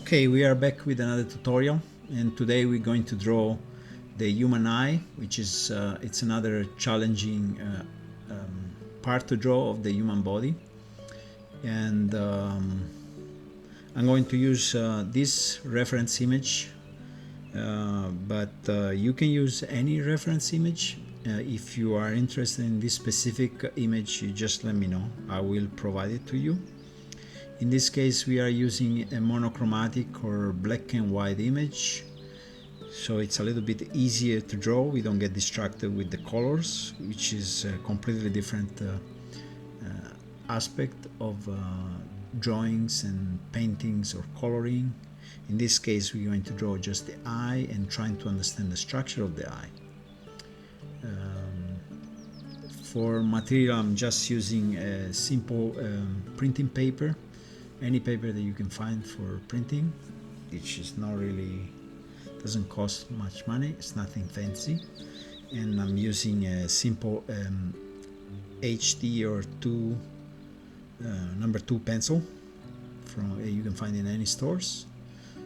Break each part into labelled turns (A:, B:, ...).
A: Okay, we are back with another tutorial, and today we're going to draw the human eye, which is it's another challenging part to draw of the human body. And I'm going to use this reference image, but you can use any reference image. If you are interested in this specific image, you just let me know. I will provide it to you. In this case, we are using a monochromatic or black and white image, so it's a little bit easier to draw. We don't get distracted with the colors, which is a completely different aspect of drawings and paintings or coloring. In this case, we're going to draw just the eye and trying to understand the structure of the eye. For material, I'm just using a simple printing paper, any paper that you can find for printing, which is not really, doesn't cost much money, it's nothing fancy. And I'm using a simple HD or number 2 pencil from you can find in any stores.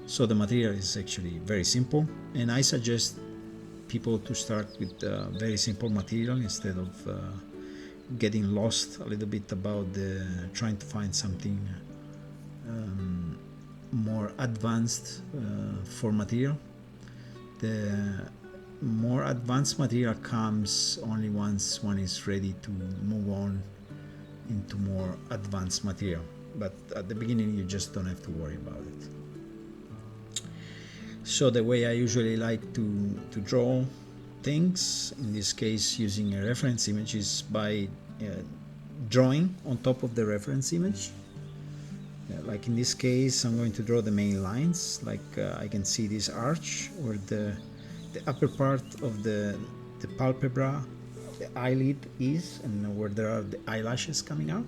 A: So the material is actually very simple, and I suggest people to start with very simple material instead of getting lost a little bit about trying to find something more advanced for material. The more advanced material comes only once one is ready to move on into more advanced material, but at the beginning you just don't have to worry about it. So the way I usually like to draw things, in this case using a reference image, is by drawing on top of the reference image. Like in this case, I'm going to draw the main lines. Like I can see this arch where the upper part of the palpebra, the eyelid is, and where there are the eyelashes coming out.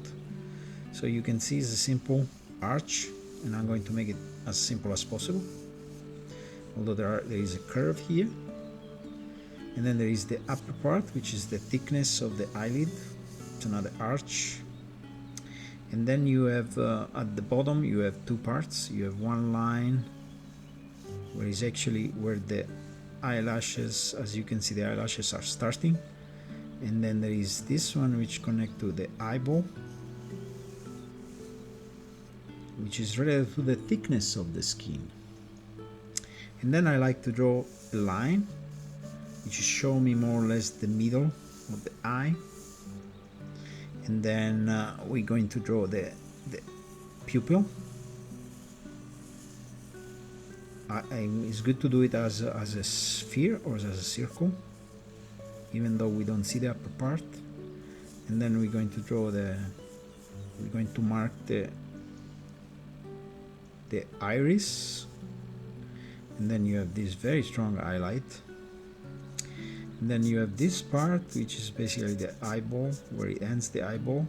A: So you can see it's a simple arch, and I'm going to make it as simple as possible. Although there is a curve here, and then there is the upper part, which is the thickness of the eyelid. It's another arch. And then you have at the bottom you have two parts. You have one line where is actually where the eyelashes, as you can see, the eyelashes are starting, and then there is this one which connect to the eyeball, which is related to the thickness of the skin. And then I like to draw a line which show me more or less the middle of the eye. And then we're going to draw the pupil. It's good to do it as a sphere or as a circle, even though we don't see the upper part. And then we're going to draw we're going to mark the iris. And then you have this very strong highlight. And then you have this part, which is basically the eyeball, where it ends the eyeball.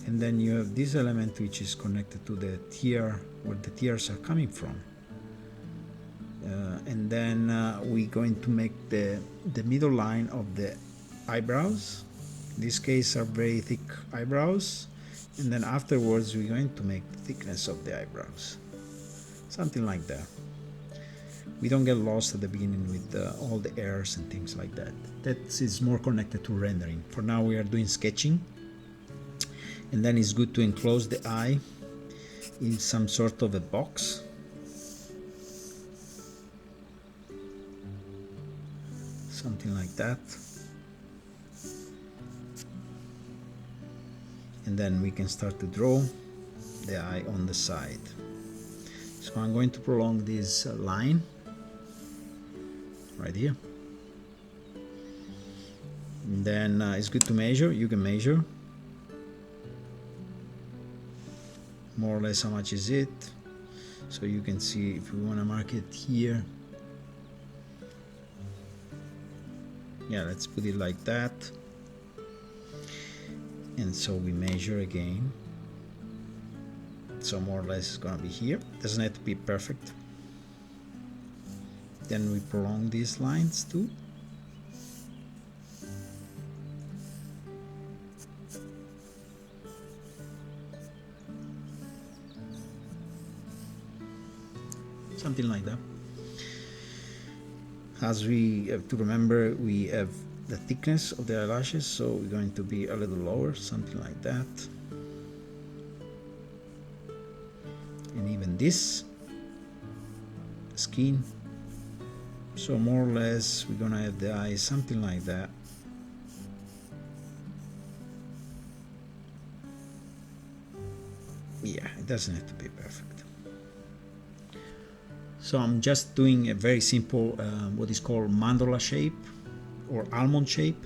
A: And then you have this element which is connected to the tear, where the tears are coming from. And then we're going to make the middle line of the eyebrows. In this case are very thick eyebrows. And then afterwards we're going to make the thickness of the eyebrows. Something like that. We don't get lost at the beginning with all the errors and things like that. That is more connected to rendering. For now we are doing sketching, and then it's good to enclose the eye in some sort of a box. Something like that. And then we can start to draw the eye on the side. So I'm going to prolong this line right here. And then it's good to measure. You can measure more or less how much is it, so you can see if you want to mark it here. Yeah, let's put it like that. And so we measure again. So more or less it's gonna be here. Doesn't have to be perfect. Then we prolong these lines too. something like that. As we have to remember, we have the thickness of the eyelashes, so we're going to be a little lower, something like that. And even this skin, so more or less we're gonna have the eyes something like that. Yeah, it doesn't have to be perfect. So I'm just doing a very simple what is called mandala shape or almond shape,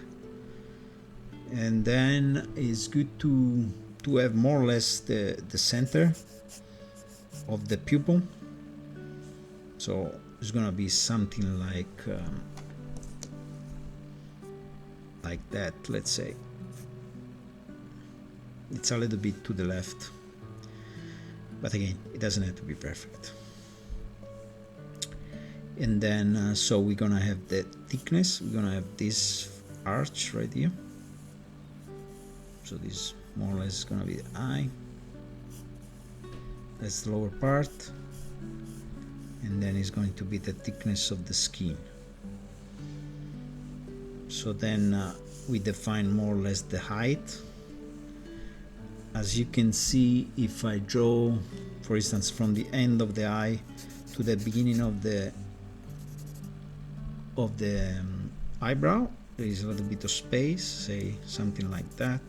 A: and then it's good to have more or less the center of the pupil. So it's gonna be something like that. Let's say it's a little bit to the left, but again, it doesn't have to be perfect. And then so we're gonna have the thickness, we're gonna have this arch right here, so this more or less is gonna be the eye. That's the lower part, and then it's going to be the thickness of the skin. So then we define more or less the height. As you can see, if I draw, for instance, from the end of the eye to the beginning of the eyebrow, there is a little bit of space, say something like that.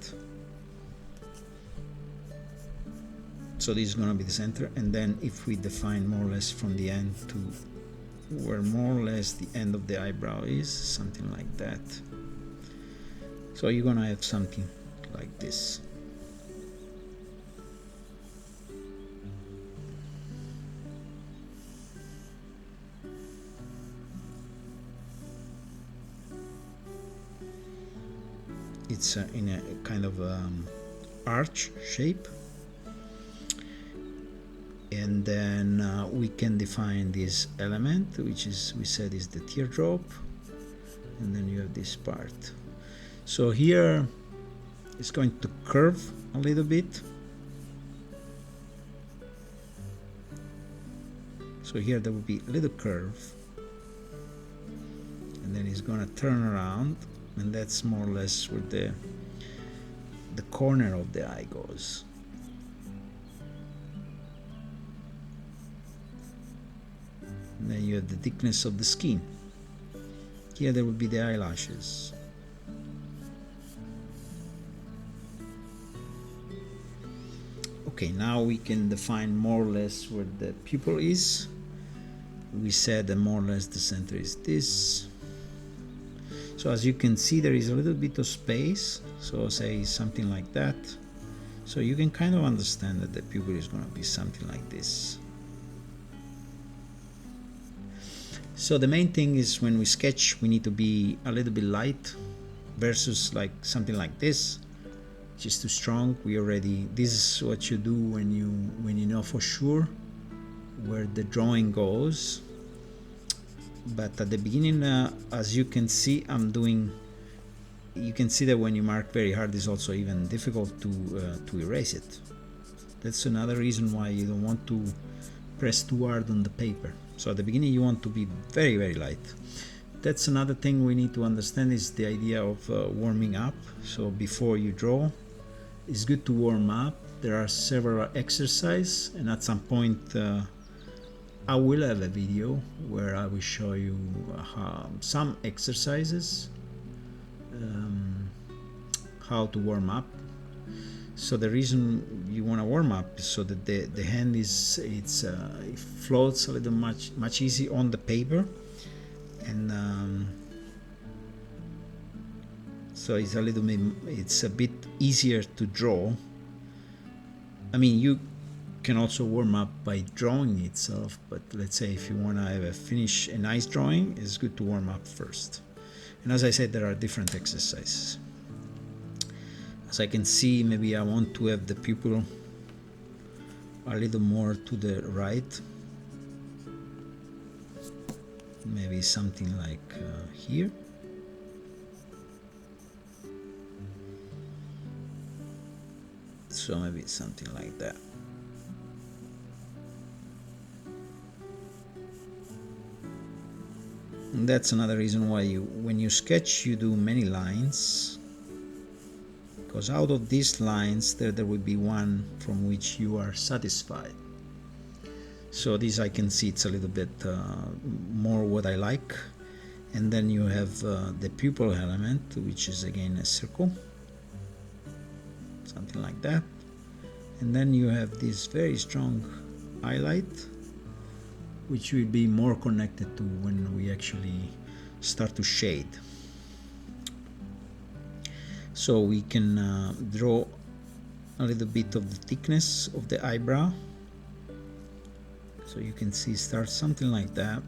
A: So this is going to be the center, and then if we define more or less from the end to where more or less the end of the eyebrow is, something like that. So you're going to have something like this. It's in a kind of arch shape, and then we can define this element, which is, we said, is the teardrop, and then you have this part. So here it's going to curve a little bit. So here there will be a little curve, and then it's going to turn around, and that's more or less where the corner of the eye goes. And then you have the thickness of the skin. Here there will be the eyelashes. Okay, now we can define more or less where the pupil is. We said that more or less the center is this. So as you can see, there is a little bit of space, so say something like that. So you can kind of understand that the pupil is going to be something like this. So the main thing is, when we sketch, we need to be a little bit light versus like something like this, which is too strong. This is what you do when you know for sure where the drawing goes. But at the beginning, as you can see, you can see that when you mark very hard, it's also even difficult to erase it. That's another reason why you don't want to press too hard on the paper. So at the beginning you want to be very, very light. That's another thing we need to understand, is the idea of warming up. So before you draw, it's good to warm up. There are several exercises, and at some point I will have a video where I will show you some exercises, how to warm up. So the reason you want to warm up is so that the hand it floats a little much easy on the paper, and so it's a bit easier to draw. I mean, you can also warm up by drawing itself, but let's say if you want to have a nice drawing, it's good to warm up first. And as I said, there are different exercises. As I can see, maybe I want to have the pupil a little more to the right, maybe something like here. So maybe something like that. and that's another reason why when you sketch you do many lines, because out of these lines there will be one from which you are satisfied. So this I can see it's a little bit more what I like. And then you have the pupil element, which is again a circle, something like that. And then you have this very strong highlight, which will be more connected to when we actually start to shade. So we can draw a little bit of the thickness of the eyebrow. So you can see start something like that,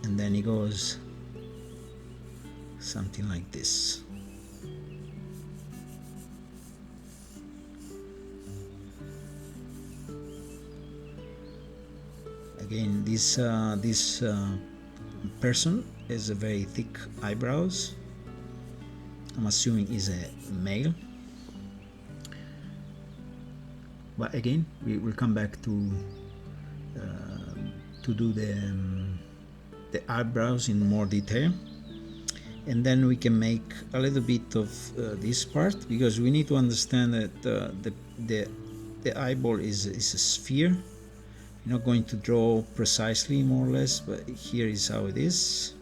A: and then it goes something like this. Again, this person has a very thick eyebrows. I'm assuming is a male. But again, we will come back to do the eyebrows in more detail, and then we can make a little bit of this part, because we need to understand that the eyeball is a sphere. You're not going to draw precisely, more or less, but here is how it is.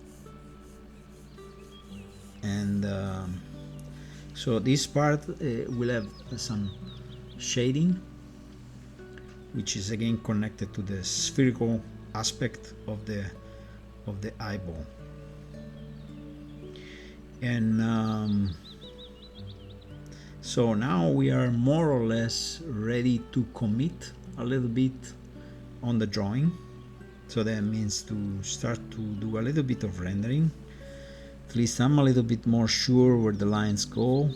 A: And so this part will have some shading, which is again connected to the spherical aspect of the eyeball. And so now we are more or less ready to commit a little bit on the drawing. So that means to start to do a little bit of rendering. At least I'm a little bit more sure where the lines go.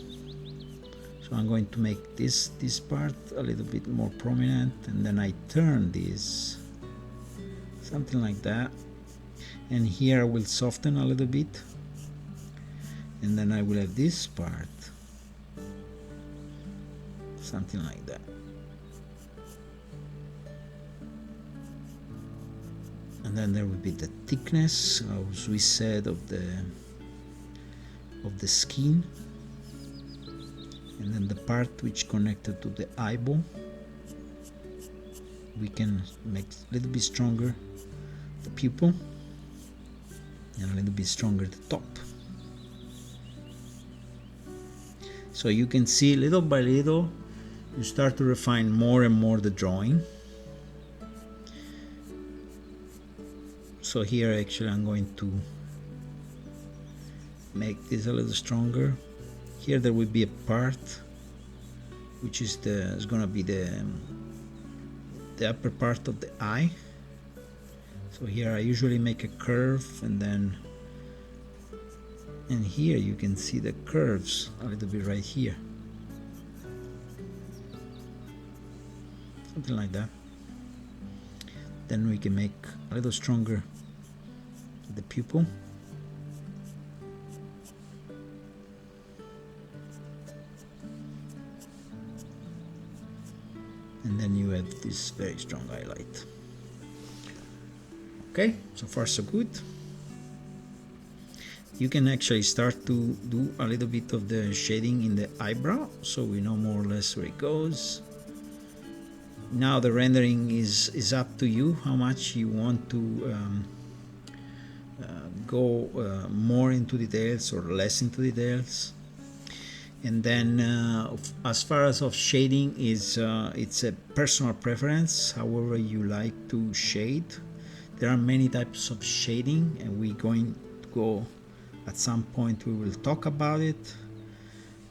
A: So I'm going to make this part a little bit more prominent, and then I turn this something like that, and here I will soften a little bit, and then I will have this part something like that. And then there will be the thickness, as we said, of the skin, and then the part which connected to the eyeball, we can make a little bit stronger the pupil and a little bit stronger the top. So you can see little by little you start to refine more and more the drawing. So here actually I'm going to make this a little stronger. Here there will be a part which is going to be the upper part of the eye. So here I usually make a curve, and here you can see the curves a little bit right here, something like that. Then we can make a little stronger the pupil. And then you have this very strong highlight. Okay, so far so good. You can actually start to do a little bit of the shading in the eyebrow, so we know more or less where it goes. Now the rendering is up to you, how much you want to go more into details or less into details. And then as far as of shading is, it's a personal preference, however you like to shade. There are many types of shading, and we're going to go at some point, we will talk about it.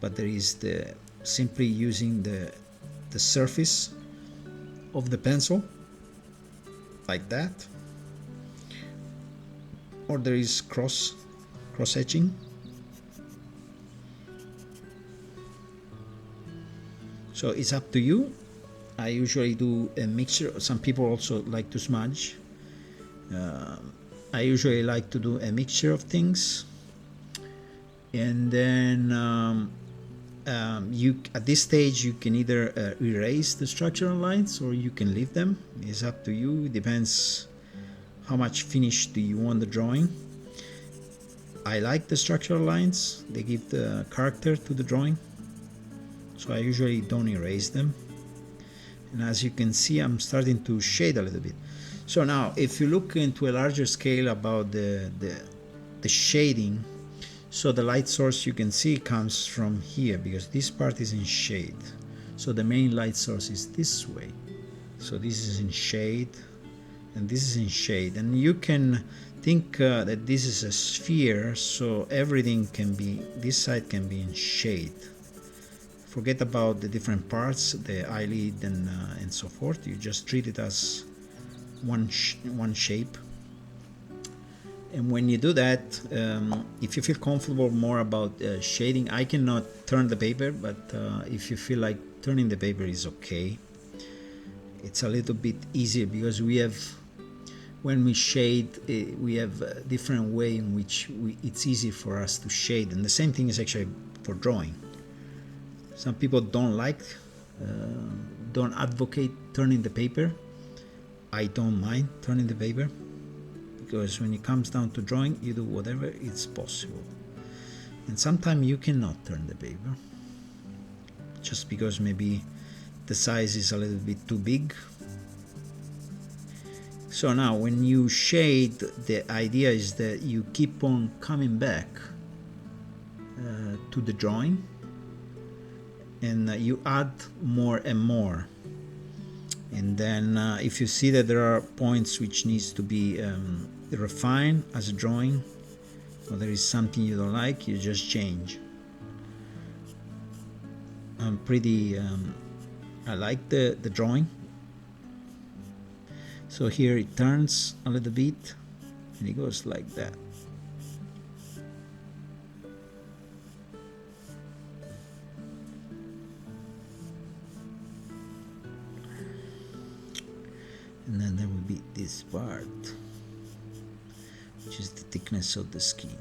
A: But there is the simply using the surface of the pencil like that, or there is cross etching. So it's up to you. I usually do a mixture. Some people also like to smudge. I usually like to do a mixture of things, and then you at this stage you can either erase the structural lines or you can leave them. It's up to you. It depends how much finish do you want the drawing. I like the structural lines, they give the character to the drawing, so I usually don't erase them. And as you can see, I'm starting to shade a little bit. So now if you look into a larger scale about the shading, so the light source you can see comes from here, because this part is in shade. So the main light source is this way. So this is in shade, and this is in shade. And you can think that this is a sphere, so everything can be, this side can be in shade. Forget about the different parts, the eyelid and so forth. You just treat it as one shape. And when you do that, if you feel comfortable more about shading, I cannot turn the paper, but if you feel like turning the paper is okay. It's a little bit easier because we have, when we shade, we have a different way in which it's easy for us to shade. And the same thing is actually for drawing. Some people don't advocate turning the paper. I don't mind turning the paper, because when it comes down to drawing, you do whatever is possible. And sometimes you cannot turn the paper, just because maybe the size is a little bit too big. So now when you shade, the idea is that you keep on coming back to the drawing, and you add more and more. And then if you see that there are points which needs to be refined as a drawing, or there is something you don't like, you just change. I'm pretty I like the drawing. So here it turns a little bit and it goes like that. And then there will be this part, which is the thickness of the skin.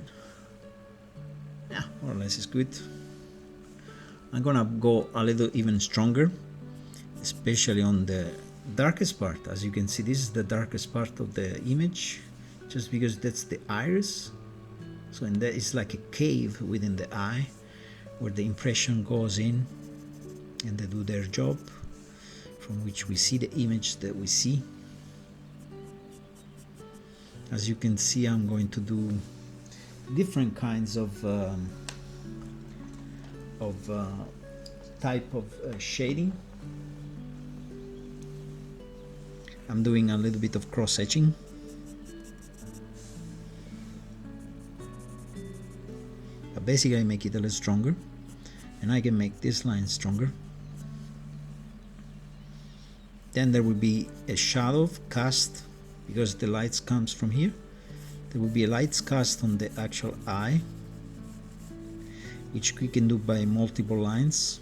A: Yeah, more or less is good. I'm gonna go a little even stronger, especially on the darkest part. As you can see, this is the darkest part of the image, just because that's the iris. So, and that is like a cave within the eye, where the impression goes in and they do their job, from which we see the image that we see. As you can see, I'm going to do different kinds of type of shading. I'm doing a little bit of cross hatching. But basically I make it a little stronger, and I can make this line stronger. Then there will be a shadow cast, because the lights comes from here. There will be a lights cast on the actual eye, which we can do by multiple lines.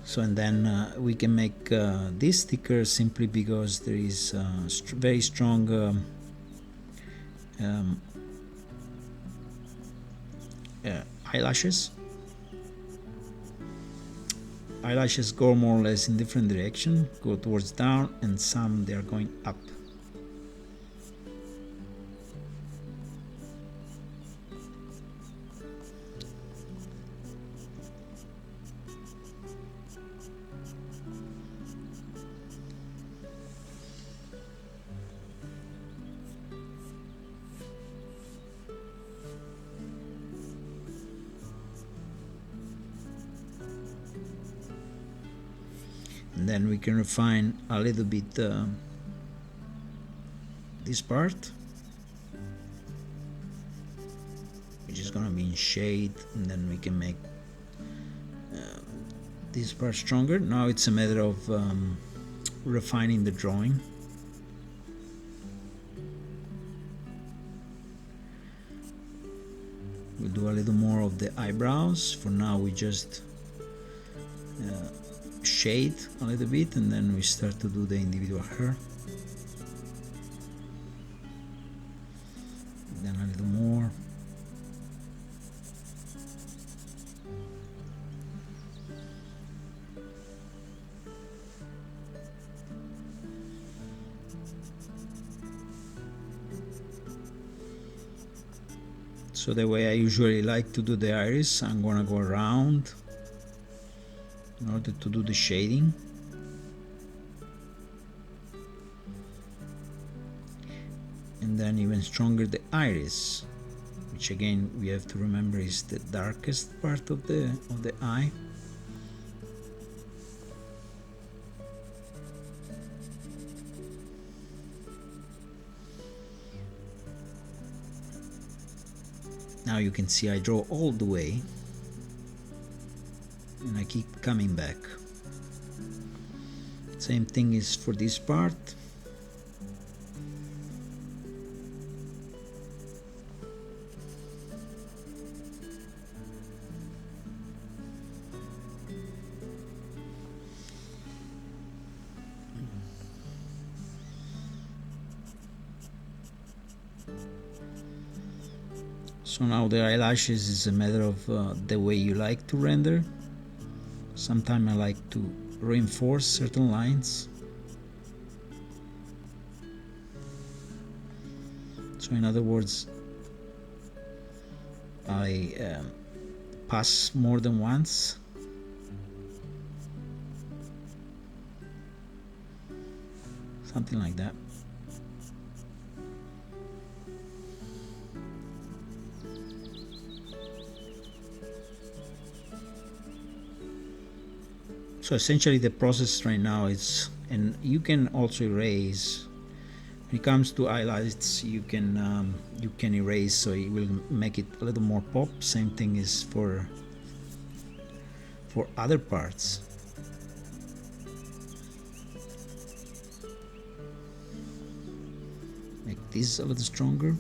A: So, and then we can make this thicker simply because there is very strong eyelashes. Eyelashes go more or less in different direction, go towards down, and some they are going up. And then we can refine a little bit this part, which is gonna be in shade, and then we can make this part stronger. Now it's a matter of refining the drawing. We'll do a little more of the eyebrows. For now we just shade a little bit, and then we start to do the individual hair. And then a little more. So the way I usually like to do the iris, I'm gonna go around in order to do the shading. And then even stronger the iris, which again we have to remember is the darkest part of the eye. Now you can see I draw all the way and I keep coming back. Same thing is for this part. So now the eyelashes is a matter of the way you like to render. Sometimes I like to reinforce certain lines. So in other words, I pass more than once. Something like that. So essentially the process right now is, and you can also erase. When it comes to highlights, you can erase, so it will make it a little more pop. Same thing is for other parts. Make this a little stronger.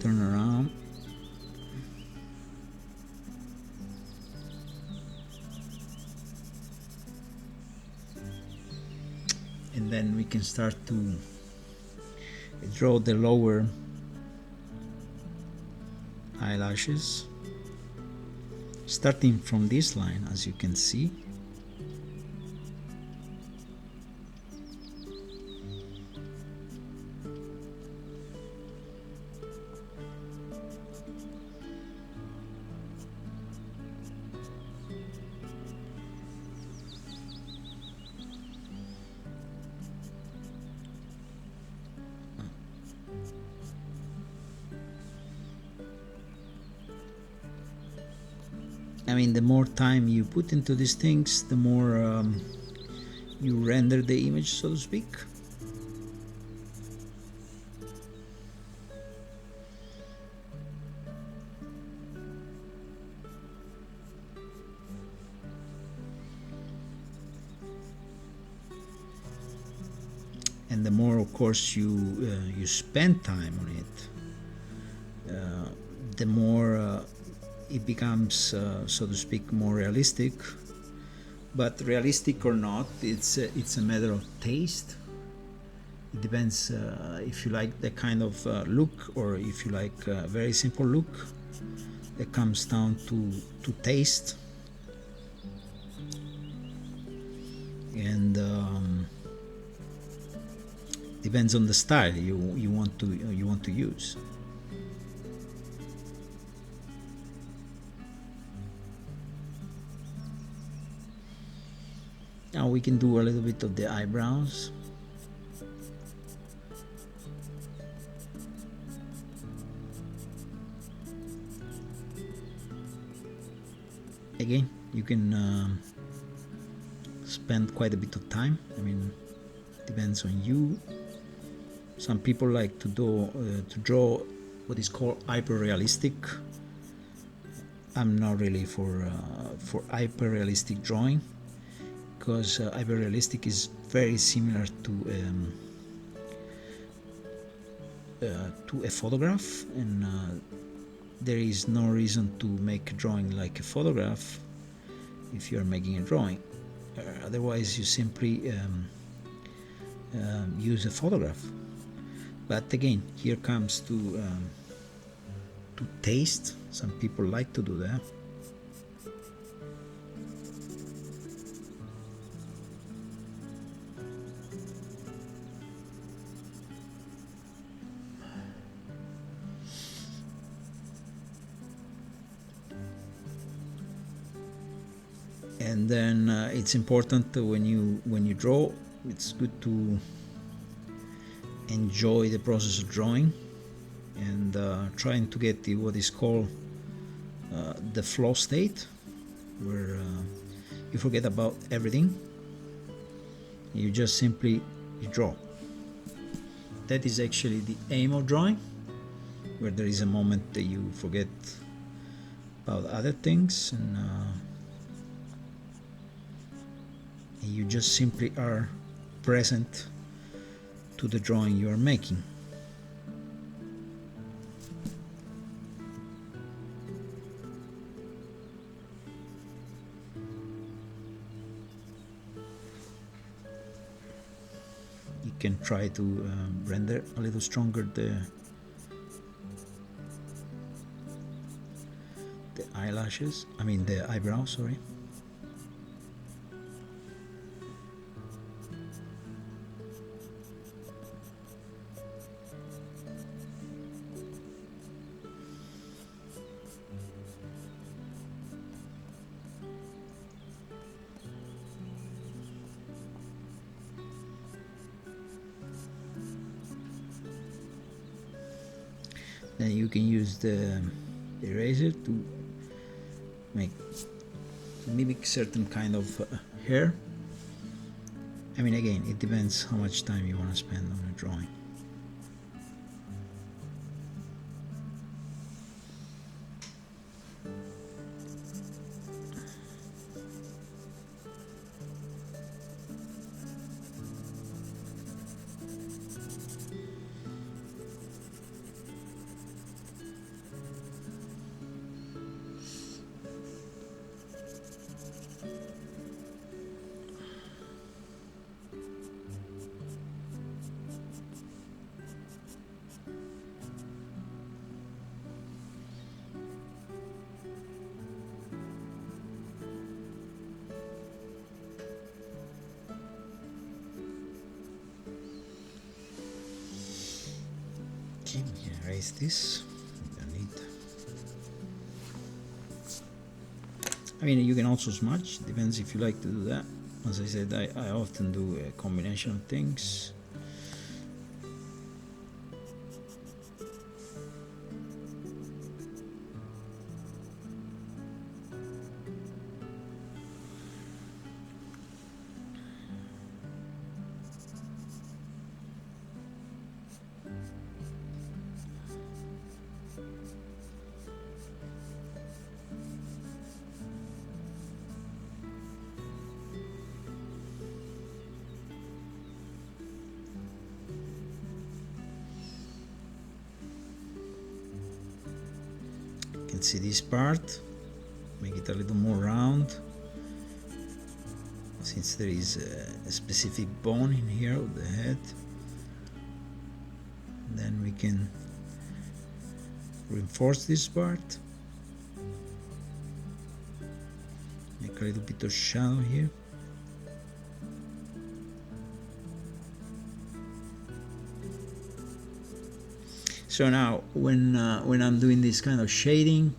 A: Turn around. And then we can start to draw the lower eyelashes, starting from this line, as you can see. I mean, the more time you put into these things, the more you render the image, so to speak. And the more, of course, you spend time on it, the more it becomes, so to speak, more realistic. But realistic or not, it's a matter of taste. It depends if you like that kind of look, or if you like a very simple look. It comes down to taste. And depends on the style you want to use. Now we can do a little bit of the eyebrows. Again, you can spend quite a bit of time. I mean, depends on you. Some people like to draw what is called hyper-realistic. I'm not really for hyper-realistic drawing, because hyper-realistic is very similar to a photograph, and there is no reason to make a drawing like a photograph if you are making a drawing. Otherwise, you simply use a photograph. But again, here comes to taste. Some people like to do that. And then it's important when you draw, it's good to enjoy the process of drawing and trying to get what is called the flow state, where you forget about everything, you just simply draw. That is actually the aim of drawing, where there is a moment that you forget about other things and you just simply are present to the drawing you are making. You can try to render a little stronger the eyelashes, I mean the eyebrows, sorry. Then you can use the eraser to mimic certain kind of hair. I mean, again, it depends how much time you want to spend on a drawing. Okay, we can erase this. We don't need. I mean, you can also smudge. Depends if you like to do that. As I said, I often do a combination of things. You can see this part, make it a little more round, since there is a specific bone in here of the head. Then we can reinforce this part, make a little bit of shadow here. So now when I'm doing this kind of shading,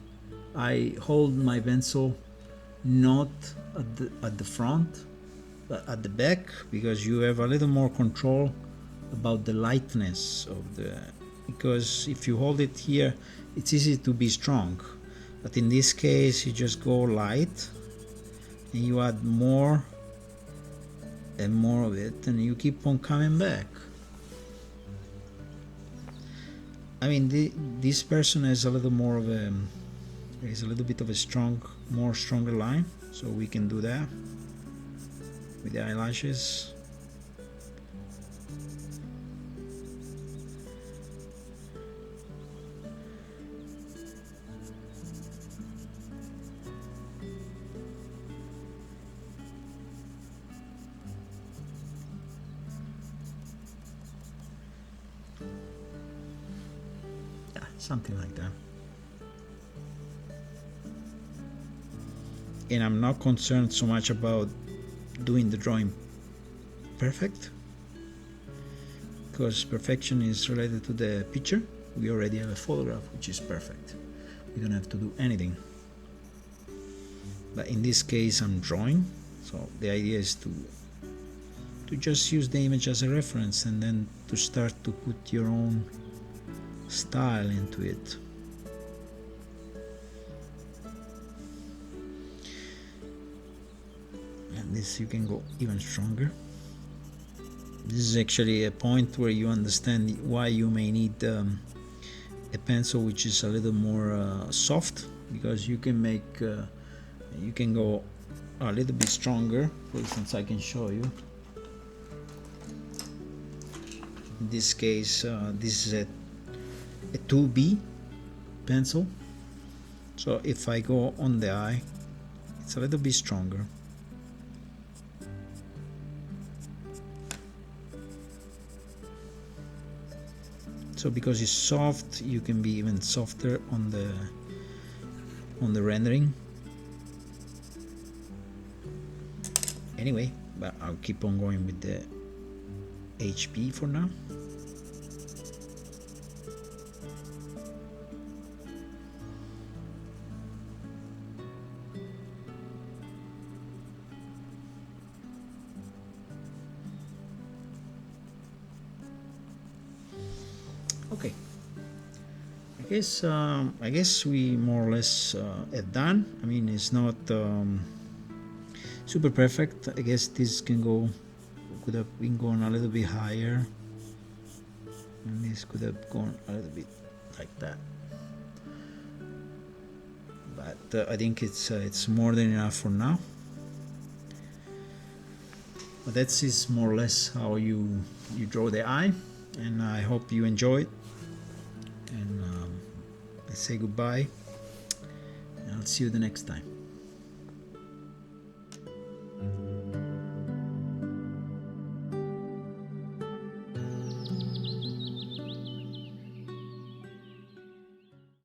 A: I hold my pencil not at the front but at the back, because you have a little more control about the lightness of the, because if you hold it here it's easy to be strong, but in this case you just go light and you add more and more of it and you keep on coming back. I mean, this person has a little more of a, is a little bit of a stronger line, so we can do that with the eyelashes. Something like that. And I'm not concerned so much about doing the drawing perfect, because perfection is related to the picture. We already have a photograph which is perfect. We don't have to do anything. but in this case I'm drawing, so the idea is to just use the image as a reference and then to start to put your own style into it. And this you can go even stronger. This is actually a point where you understand why you may need a pencil which is a little more soft, because you can make you can go a little bit stronger. For instance, I can show you. In this case, this is a 2B pencil, so if I go on the eye, it's a little bit stronger. So because it's soft, you can be even softer on the rendering. Anyway, but I'll keep on going with the HP for now. Okay, I guess we more or less are done. I mean, it's not super perfect. I guess this could have been going a little bit higher, and this could have gone a little bit like that. But I think it's more than enough for now. But that's is more or less how you draw the eye, and I hope you enjoy it. And I say goodbye, and I'll see you the next time.